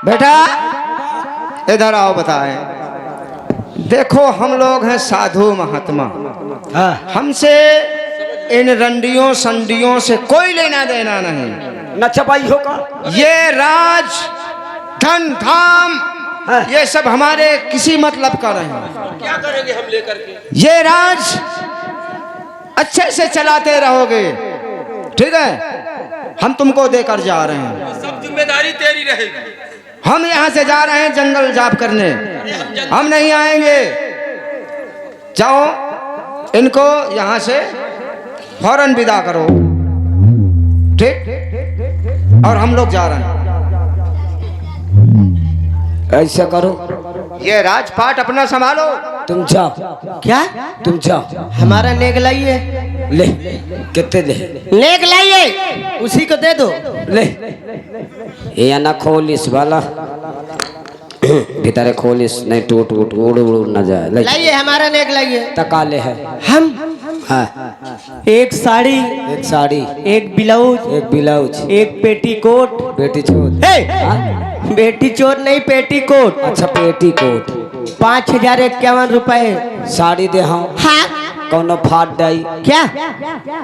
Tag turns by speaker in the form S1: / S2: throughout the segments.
S1: बेटा इधर आओ, बताएं। देखो हम लोग हैं साधु महात्मा, हमसे इन रंडियों संडियों से कोई लेना देना नहीं।
S2: न छपाई होगा।
S1: ये राज धन धाम ये सब हमारे किसी मतलब का नहीं।
S3: क्या करेंगे हम लेकर के?
S1: ये राज अच्छे से चलाते रहोगे, ठीक है? हम तुमको देकर जा रहे हैं,
S3: सब जिम्मेदारी तेरी रहेगी।
S1: हम यहाँ से जा रहे हैं जंगल जाप करने, हम नहीं आएंगे। जाओ, इनको यहाँ से फौरन विदा करो, ठीक? और हम लोग जा रहे हैं।
S2: ऐसा करो,
S1: ये राजपाट अपना संभालो।
S2: तुम जाओ।
S4: क्या?
S2: तुम जाओ।
S4: हमारा नेक लाइए।
S2: ले, कितने दे?
S4: नेक लाइए, उसी को दे दो।
S2: ले, ये ना खोलिस वाला भीतर खोलिस, नहीं टूट उड़ उड़ न जाए।
S4: लाइए, हमारा नेक लाइए।
S2: तकाले है
S4: हम
S2: हाँ।
S4: एक साड़ी,
S2: एक साड़ी,
S4: एक ब्लाउज,
S2: एक ब्लाउज,
S4: एक पेटीकोट।
S2: बेटी छोट।
S4: बेटी चोर नहीं, पेटीकोट।
S2: अच्छा, पेटी कोट।
S4: 5051 रुपए।
S2: साड़ी दे हाँ,
S4: हाँ?
S2: कोनो फाट डाई।
S4: क्या?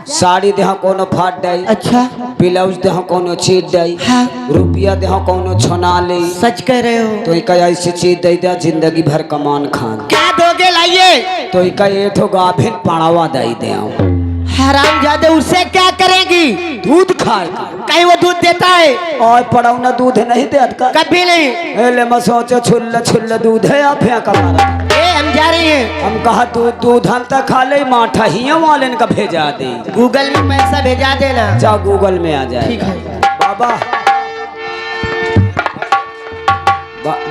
S2: साड़ी दे हाँ कोनो फाट डाई।
S4: अच्छा,
S2: ब्लाउज दे हाँ कोनो चीज डाई।
S4: हाँ।
S2: रुपया दे हाँ कोनो छोना ले।
S4: सच कह रहे हो।
S2: तो इका ऐसी चीज दे दे जिंदगी भर कमान खान।
S4: क्या दोगे? लाइए।
S2: तो इका एठो गाभिन पड़ावा दई दे आऊं।
S4: हराम जादे, उससे क्या करेगी?
S2: दूध खाए
S4: कहीं वो दूध देता है?
S2: और पड़ाउना दूध नहीं देता
S4: कभी नहीं।
S2: एले मैं सोचे छुल्ल छुल्ल दूध है या फेंक मारा।
S4: हम जा रहे हैं।
S2: हम कहा दूध हम तक खा ले, माठा ही वाले का भेजा दे।
S4: गूगल में पैसा भेजा देना।
S2: जा गूगल में आ जाए।
S4: ठीक है
S2: बाबा,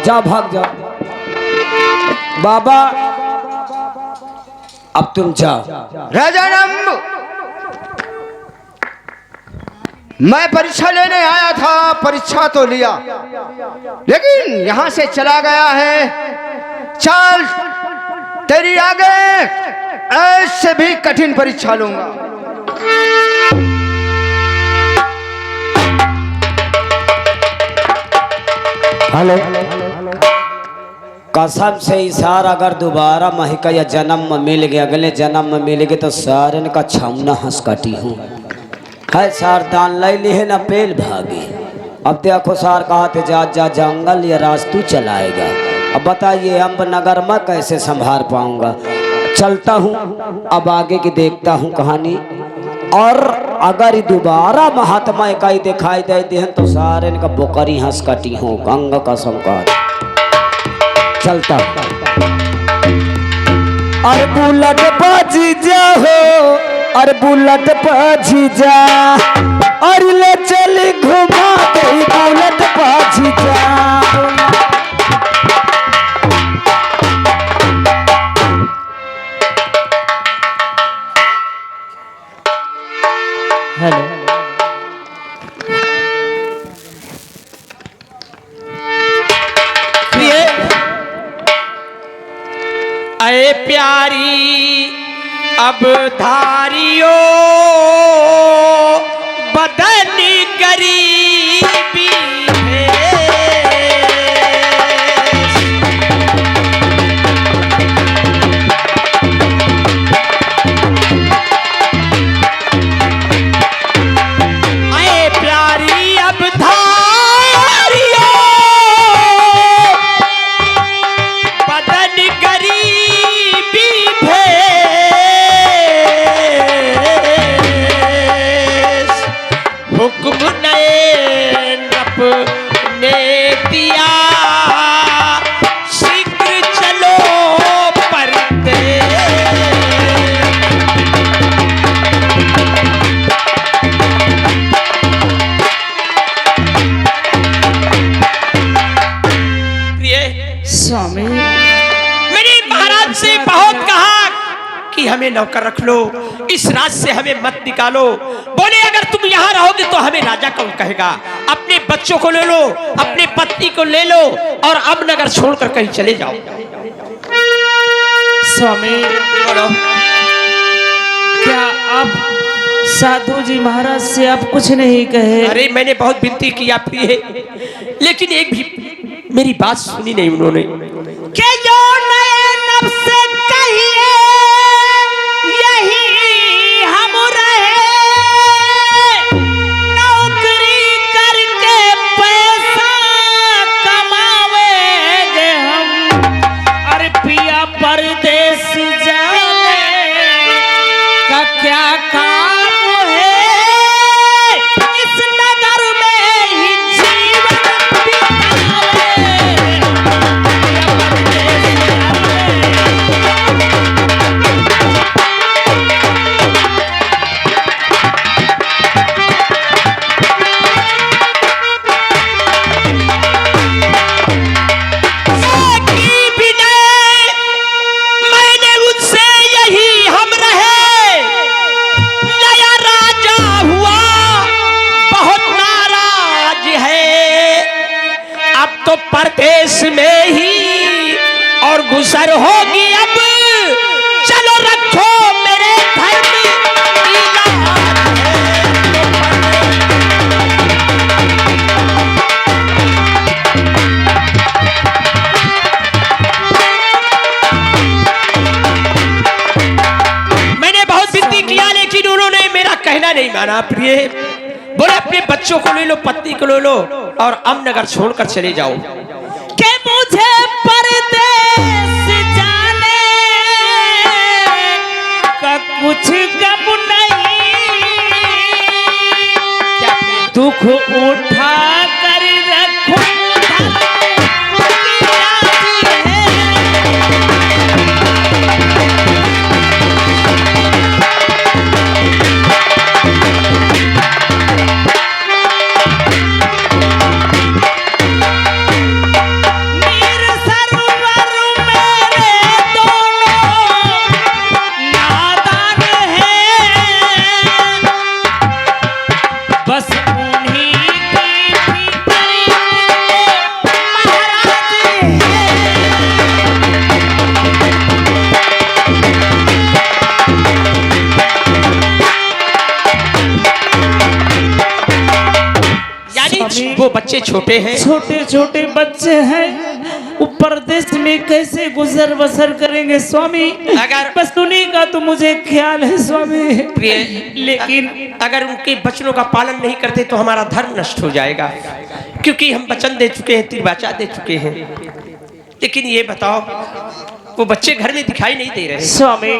S2: जा भाग जाओ बाबा, अब तुम जाओ।
S1: राजाराम, मैं परीक्षा लेने आया था, परीक्षा तो लिया, लेकिन यहां से चला गया है। चल, तेरी आगे ऐसे भी कठिन परीक्षा लूंगा।
S2: हेलो, कसम से इशारा, अगर दोबारा महका या जन्म में मिल गया, अगले जन्म में मिल गए तो सारन का छमना हंस काटी हूँ। है सार दान लै ली है ना पेल भागे। अब देखो सार कहा थे जा जा जंगल या रास्तू चलाएगा। अब बताइए अम्ब नगर में कैसे संभाल पाऊंगा। चलता हूँ, अब आगे की देखता हूँ कहानी। और अगर दोबारा महात्मा इकाई दिखाई दे तो सारे इनका बोकरी हंस काटी हूँ। गंग का संकार चलता। और बुलेट बाजी जा हो, और बुलेट बाजी जा, और ले चली घुमा दे बुलेट बाजी जा।
S4: हेलो,
S3: अरे प्यारी अब धारियो बदन गरीबी है। अरे प्यारी अब धारियो बदन गरीबी हुक्म नए नप ने दिया शीघ्र चलो परते। प्रिय
S4: स्वामी,
S3: मेरे महाराज से बहुत कहा कि हमें नौकर रख लो, इस राज से हमें मत निकालो। बोले अगर तुम यहाँ रहोगे तो हमें राजा कौन कहेगा। अपने बच्चों को ले लो, अपने पत्नी को ले लो और अब नगर छोड़कर कहीं चले जाओ।
S4: स्वामी,
S3: बोलो।
S4: क्या आप साधु जी महाराज से आप कुछ नहीं कहे?
S3: अरे मैंने बहुत विनती किया प्रिय, लेकिन एक भी मेरी बात सुनी नहीं उन्होंने।
S4: के जो नए नफ्स कहिए यही हम रहे, नौकरी करके पैसा कमावेंगे हम, अरे पिया परदेस जाने का क्या काम है, इस नगर में ही जीवन बितावे।
S3: मैंने उनसे यही हम रहे, नया राजा हुआ बहुत नाराज है, अब तो परदेश में ही और गुजर होगी, अब चलो रखो मेरे घर में इलाज है। मैंने बहुत विनती किया लेकिन उन्होंने मेरा कहना नहीं माना। प्रिय बोले अपने बच्चों को ले लो, पत्नी को ले लो और अमनगर छोड़कर चले जाओ।
S4: के मुझे परदेस जाने का कुछ गम नहीं, दुख उठा कर रखूं मीर सरवर मेरे दोनों नादान हैं, बस उन्हीं की फिक्र महाराज
S3: यानी वो बच्चे छोटे हैं,
S4: छोटे छोटे बच्चे हैं, वो परदेश में कैसे गुजर बसर करेंगे स्वामी।
S3: अगर-
S4: बस उन्हीं का तो मुझे ख्याल है स्वामी।
S3: प्रिय
S4: लेकिन
S3: अगर उनके वचनों का पालन नहीं करते तो हमारा धर्म नष्ट हो जाएगा, क्योंकि हम वचन दे चुके हैं, तिरवाचा दे चुके हैं। लेकिन ये बताओ वो बच्चे घर में दिखाई नहीं दे रहे।
S4: स्वामी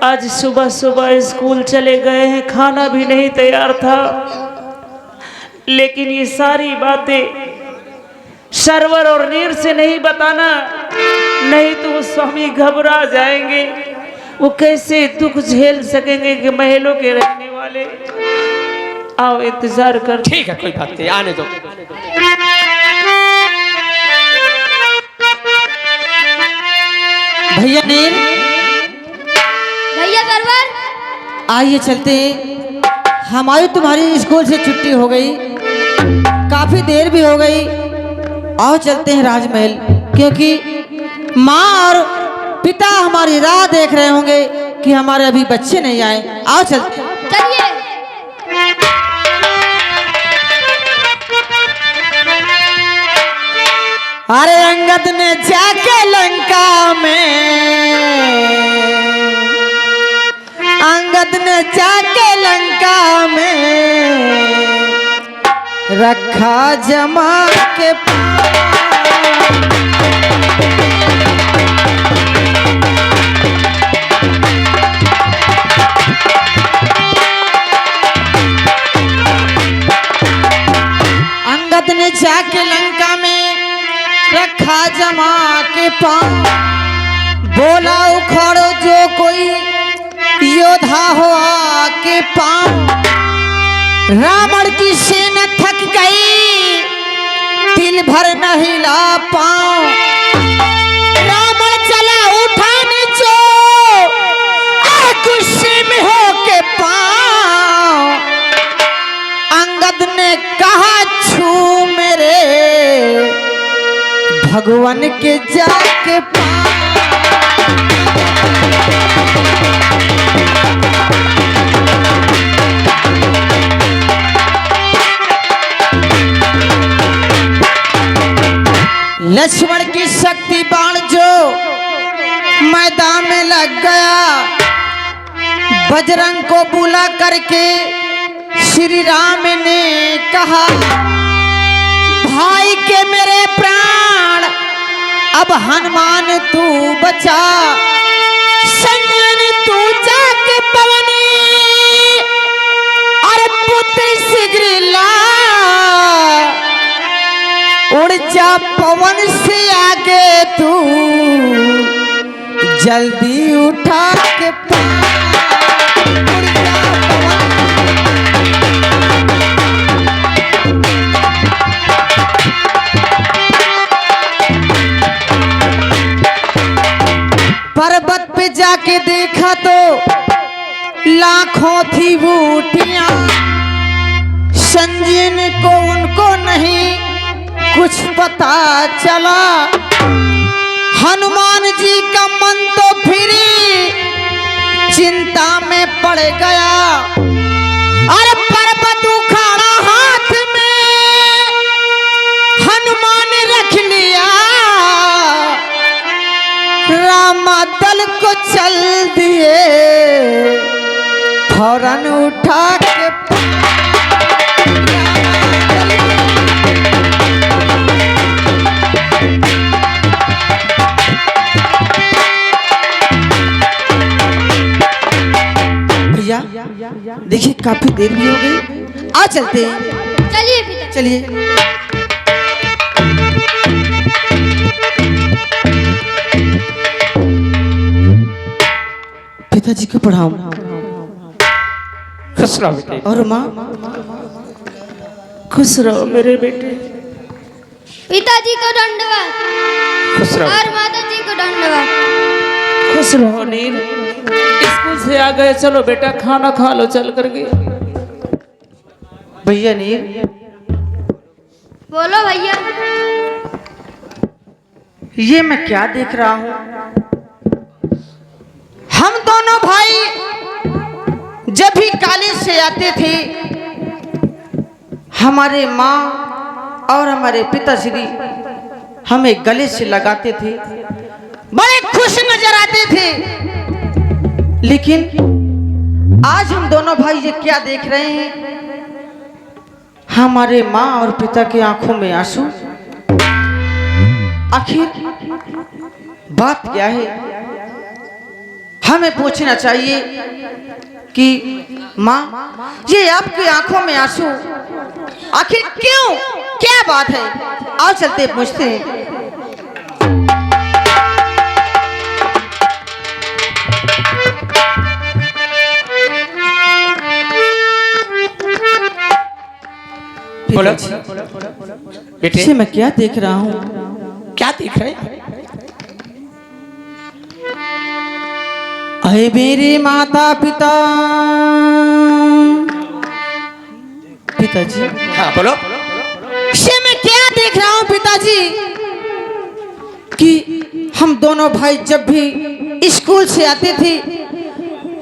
S4: आज सुबह सुबह स्कूल चले गए हैं, खाना भी नहीं तैयार था, लेकिन ये सारी बातें सरवर और नीर से नहीं बताना, नहीं तो वो स्वामी घबरा जाएंगे। वो कैसे दुख झेल सकेंगे कि महलों के रहने वाले। आओ इंतजार कर।
S3: ठीक है कोई बात नहीं, आने दो।
S5: भैया नील,
S6: भैया सरवर,
S5: आइए चलते हैं। हमारी तुम्हारी स्कूल से छुट्टी हो गई, काफी देर भी हो गई। आओ चलते हैं राजमहल, क्योंकि माँ और पिता हमारी राह देख रहे होंगे कि हमारे अभी बच्चे नहीं आए। आओ चलते हैं।
S6: चलिए।
S5: अरे अंगद ने जाके लंका में, अंगद ने जाके लंका में रखा जमा के अंगद ने जाके लंका में रखा जमा के पांव, बोला उखाड़ो जो कोई योद्धा हो आके पांव। रावण की सेना थक गई, दिल भर न हिला पांव। रावण चला उठा नीचो, गुस्से में हो के पांव। अंगद ने कहा छू मेरे भगवान के जाके लक्ष्मण की शक्ति बाण जो मैदान में लग गया, बजरंग को बुला करके श्री राम ने कहा, भाई के मेरे प्राण अब हनुमान तू बचा, संजन तू जाके पवनी और पुत्र शीघ्र ला, उड़ जा पवन से आगे तू जल्दी उठा के पर्वत पे जाके देखा तो लाखों थी बूटियां, संजीन को उनको नहीं कुछ पता चला, हनुमान जी का मन तो फिर चिंता में पड़ गया, अरे पर्वत उखाड़ा हाथ में हनुमान रख लिया, रामा दल को चल दिए फौरन उठा के देखिए काफी देर भी हो गई, आ चलते हैं।
S6: चलिए पिता।
S5: चलिए। पिताजी को पढ़ाओ
S3: खुश रहो बेटे।
S5: और माँ
S4: खुश रहो मेरे बेटे।
S6: पिताजी को दंडवत
S3: खुश रहो।
S6: और माता जी को दंडवत।
S4: खुश रहो नील। स्कूल से आ गए, चलो बेटा खाना खा लो चल करके।
S5: भैया नील,
S6: बोलो भैया।
S5: ये मैं क्या देख रहा हूँ? हम दोनों भाई जब भी कॉलेज से आते थे, हमारे माँ और हमारे पिताश्री हमें गले से लगाते थे, बड़े खुश नजर आते थे। लेकिन आज हम दोनों भाई ये क्या देख रहे हैं? हमारे माँ और पिता की आंखों में आंसू। आखिर बात क्या है? हमें पूछना चाहिए कि माँ, ये आपकी आंखों में आंसू आखिर क्यों? क्या बात है? आओ चलते पूछते हैं।
S3: बोलो बेटे।
S5: इसे मैं क्या देख रहा हूँ?
S3: क्या देख रहे हैं?
S5: अरे मेरे माता पिता, पिताजी।
S3: हाँ बोलो।
S5: इसे मैं क्या देख रहा हूँ पिताजी कि हम दोनों भाई जब भी स्कूल से आते थे,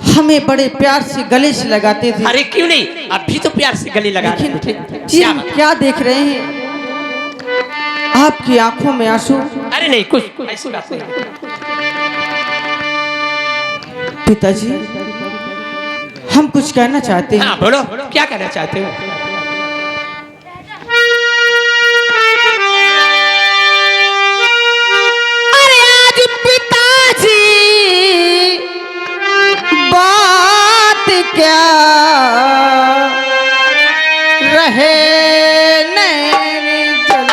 S5: हमें बड़े प्यार से गले से लगाते थे।
S3: अरे क्यों नहीं, अभी तो प्यार से गले लगा रहे हैं बेटे।
S5: ये हम क्या देख रहे हैं? आपकी आंखों में आंसू।
S3: अरे नहीं, कुछ ऐसी बात नहीं।
S5: पिताजी, हम कुछ कहना चाहते हैं।
S3: हाँ बोलो, क्या कहना चाहते हो?
S5: अरे आज पिताजी बात क्या रहे नैन जल।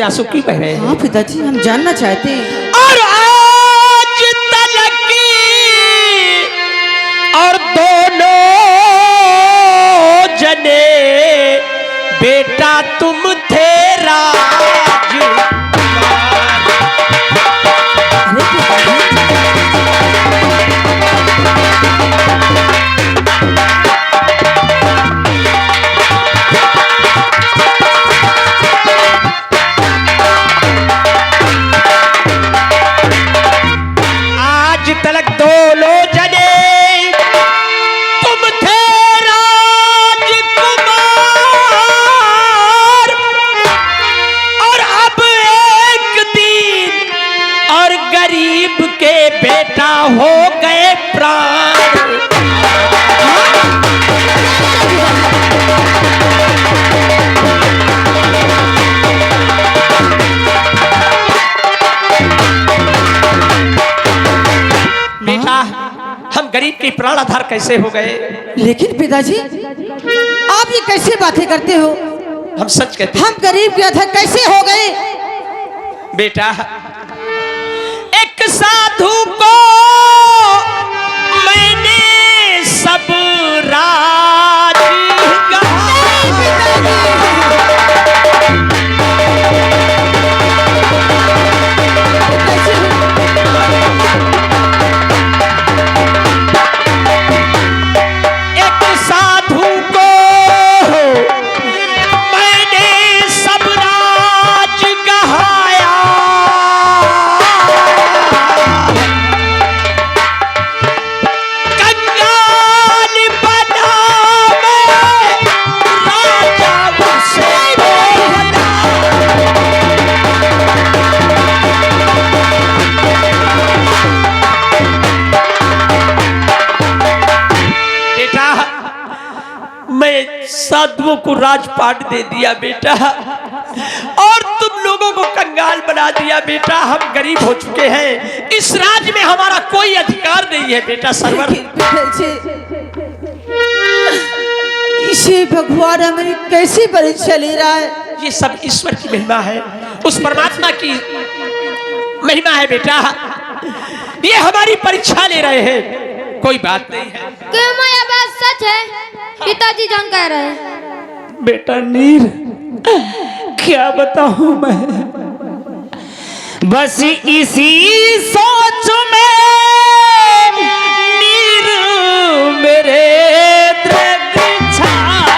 S3: से आंसू क्यों बह रहे हैं?
S5: हाँ पिताजी, हम जानना चाहते हैं।
S3: और आज तलक और दोनों जने बेटा तुम थे राजकुमार।
S5: अरे पिताजी,
S3: आज तलक दोनों जने तुम थे राजकुमार, और अब एक दिन और गरीब के बेटा हो गए प्राण। बेटा, हम गरीब के प्राण आधार कैसे हो गए?
S5: लेकिन पिताजी आप ये कैसे बातें करते हो?
S3: हम सच कहते हैं
S5: हम गरीब के अधर कैसे हो गए?
S3: बेटा, एक साधु को मैंने सब राज एक साधु को मैंने सब राज गहाया, कंगाल बना मैं राजा उसे बना। बेटा, मैं साधुओं को राजपाट दे दिया बेटा, और तुम लोगों को कंगाल बना दिया बेटा। हम गरीब हो चुके हैं, इस राज्य में हमारा कोई अधिकार नहीं है बेटा सरवर।
S5: पिताजी, इसे भगवान हमें कैसी परीक्षा ले रहा है?
S3: ये सब ईश्वर की महिमा है, उस परमात्मा की महिमा है बेटा। ये हमारी परीक्षा ले रहे हैं, कोई बात नहीं है।
S6: क्यों माँ यह बात सच है? पिताजी जान कह रहे हैं।
S4: बेटा नीर, क्या बताऊं मैं, बस इसी सोच में नीर मेरे दर्द छाया।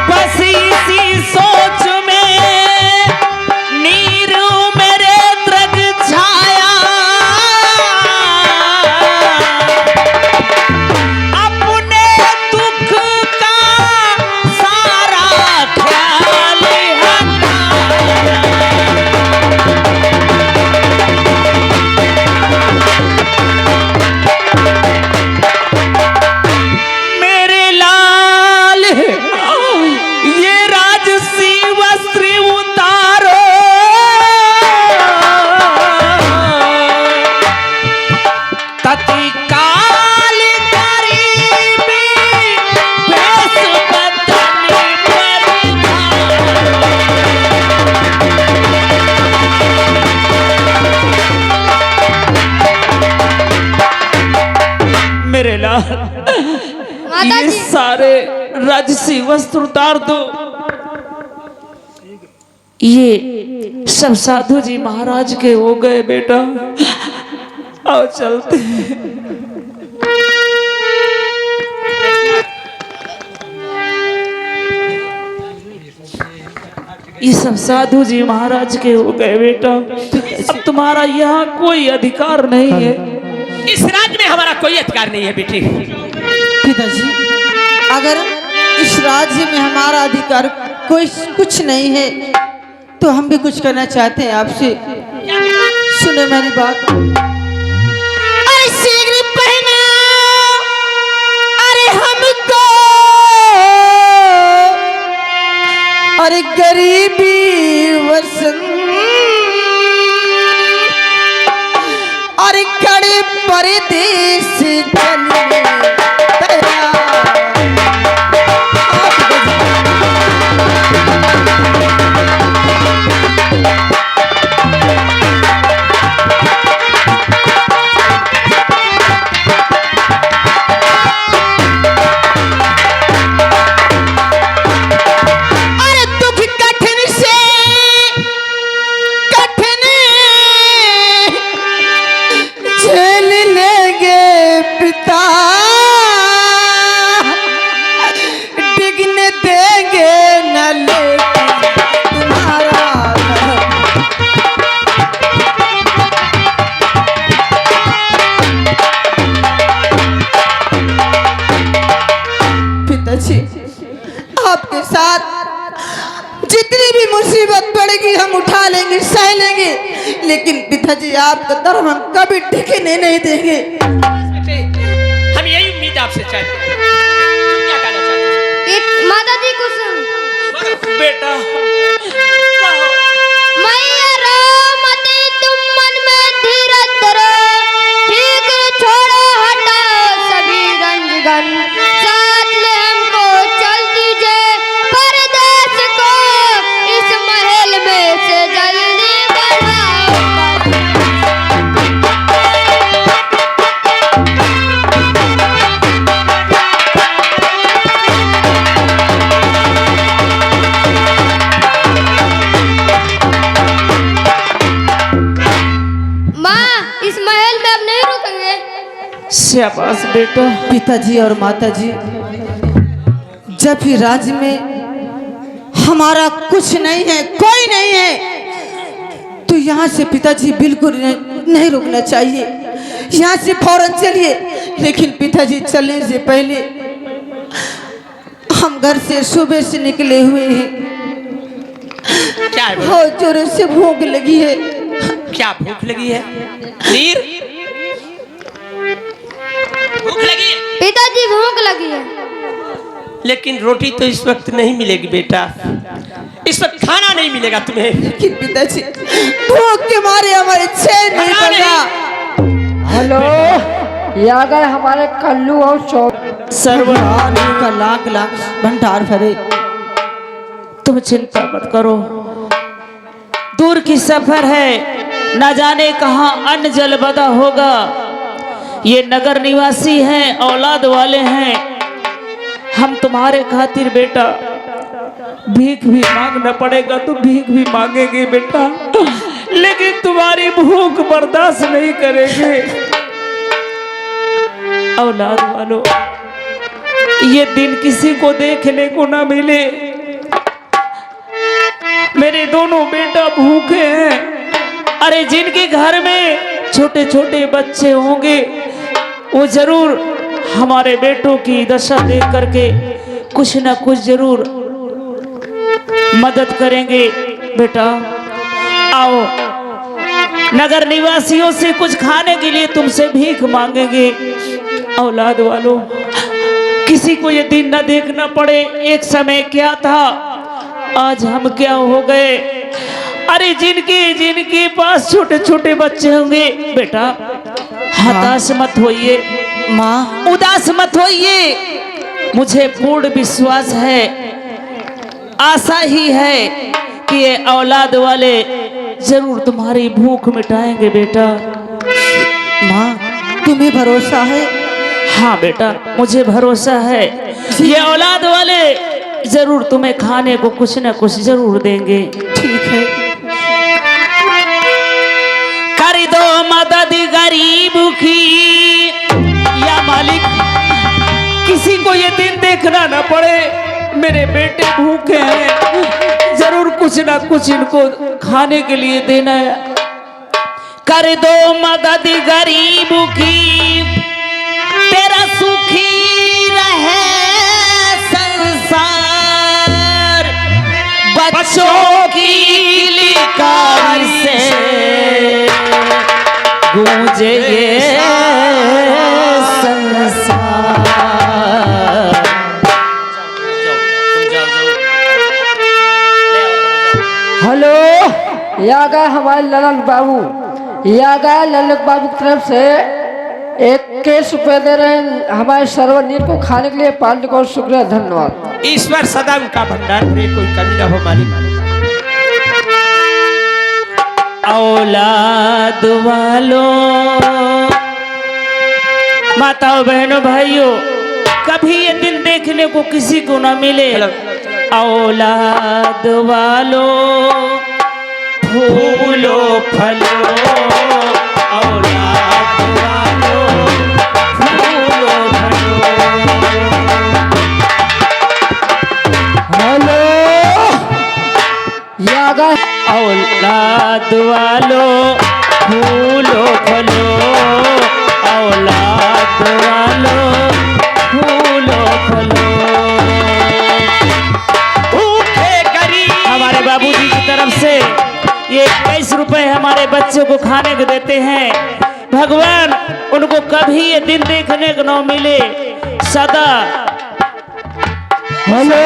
S4: बस इसी सोच में नीर मेरे दर्द छाया। अपने दुख का सारा ख्याल हटाया। मेरे लाल, ये राजसी वस्त्र उतारो, तत्काल गरीबी भेष बदन पर धारो। मेरे लाल,
S6: माता
S4: ये
S6: जी,
S4: सारे राजसी वस्त्र उतार दो। ये सब साधु जी महाराज के हो गए बेटा, आओ चलते हैं। ये सब साधु जी महाराज के हो गए बेटा, अब तुम्हारा यहाँ कोई अधिकार नहीं है।
S3: इस राज्य में हमारा कोई अधिकार नहीं है बेटी।
S5: पिताजी, अगर इस राज्य में हमारा अधिकार कोई कुछ नहीं है तो हम भी कुछ करना चाहते हैं आपसे। सुनो मेरी बात। अरे शीघ्र पहना, अरे हमको, अरे गरीबी वसंत परदेश चलने तैयार। अरे दुख कठिन से कठिन झेल लेंगे पिता, डिगने देंगे न लेकिन तुम्हारा पिताजी, आपके साथ जितनी भी मुसीबत पड़ेगी हम उठा लेंगे, सह लेंगे, लेकिन पिताजी आपका धर्म हम कभी टिकने नहीं देंगे।
S3: बेटे, हम यही उम्मीद आपसे चाहते हैं। तुम क्या कहना चाहते
S6: माता जी को सुन।
S3: हो बेटा?
S6: मैया रामती तुम मन में धीरज धरो, ठीक छोड़ो हटाओ सभी रंजगन, साथ ले हमको चल दीजिए परदेश को, इस महल में से जल्दी बढ़ाओ। माँ, इस महल में अब नहीं रुकेंगे।
S4: शाबाश बेटा।
S5: पिताजी और माताजी, जब भी राज्य में हमारा कुछ नहीं है, कोई नहीं है, तो यहाँ से पिताजी बिल्कुल नहीं रुकना चाहिए, यहाँ से फौरन चलिए। लेकिन पिताजी चलने से पहले हम घर से सुबह से निकले हुए हैं,
S3: क्या है बेटा?
S5: बहुत जोरों से भूख लगी है।
S3: क्या भूख लगी है? नीर, भूख लगी है?
S6: पिताजी भूख लगी है।
S3: लेकिन रोटी तो इस वक्त नहीं मिलेगी बेटा, इस वक्त खाना नहीं मिलेगा तुम्हें।
S5: लेकिन पिताजी भूख के मारे हमारे चैन नहीं
S3: खाना
S5: पड़ रहा।
S7: हेलो, ये आ गए हमारे कल्लू और चौक।
S5: सर्वहार का लाख लाख भंडार भरे।
S4: तुम चिंता मत करो, दूर की सफर है, न जाने कहाँ अन्न जल बदा होगा। ये नगर निवासी हैं, औलाद वाले हैं, हम तुम्हारे खातिर बेटा भीख भी मांगना पड़ेगा तो भीख भी मांगेंगे बेटा, लेकिन तुम्हारी भूख बर्दाश्त नहीं करेंगे। औलाद वालों, ये दिन किसी को देखने को ना मिले। मेरे दोनों बेटा भूखे हैं। अरे जिनके घर में छोटे छोटे बच्चे होंगे वो जरूर हमारे बेटों की दशा देख करके कुछ ना कुछ जरूर मदद करेंगे। बेटा आओ, नगर निवासियों से कुछ खाने के लिए तुमसे भीख मांगेंगे। औलाद वालों, किसी को ये दिन न देखना पड़े। एक समय क्या था, आज हम क्या हो गए। अरे जिनके पास छोटे छोटे बच्चे होंगे, बेटा हताश मत होइए,
S5: माँ
S4: उदास मत होइए। मुझे पूर्ण विश्वास है, आशा ही है कि ये औलाद वाले जरूर तुम्हारी भूख मिटाएंगे बेटा।
S5: माँ, तुम्हें भरोसा है?
S4: हाँ बेटा, मुझे भरोसा है, ये औलाद वाले जरूर तुम्हें खाने को कुछ न कुछ जरूर देंगे।
S5: ठीक है।
S4: कर दो मदद गरीब की या मालिक, किसी को ये दिन देखना न पड़े। मेरे बेटे भूखे हैं, जरूर कुछ ना कुछ इनको खाने के लिए देना है। कर दो मदद गरीब की, तेरा सुखी रहे संसार। बच्चों की लिकार से गूंजे ये संसार।
S7: हेलो, ये आ गए हमारे ललन बाबू, ये आ गए ललन बाबू की तरफ से 21 रुपए दे रहे हैं हमारे सर्वनीर को खाने के लिए। पार्टी को शुक्रिया, धन्यवाद।
S3: ईश्वर सदा उनका भंडार में कोई कमी न हो मालिक।
S4: औलाद वालों, माताओं बहनों भाइयों, कभी ये दिन देखने को किसी को न मिले। औलाद वालों, फूलो फलो, औलाद वालों, फूलो फलो।
S7: हेलो, ये आ गए।
S4: औलाद वालों, फूलो फलो, औलाद वालों, फूलो फलो।
S3: भूखे गरीब
S4: हमारे बाबूजी की तरफ से ये 21 रुपए हमारे बच्चों को खाने को देते हैं। भगवान उनको कभी ये दिन देखने को न मिले। सदा
S7: हेलो,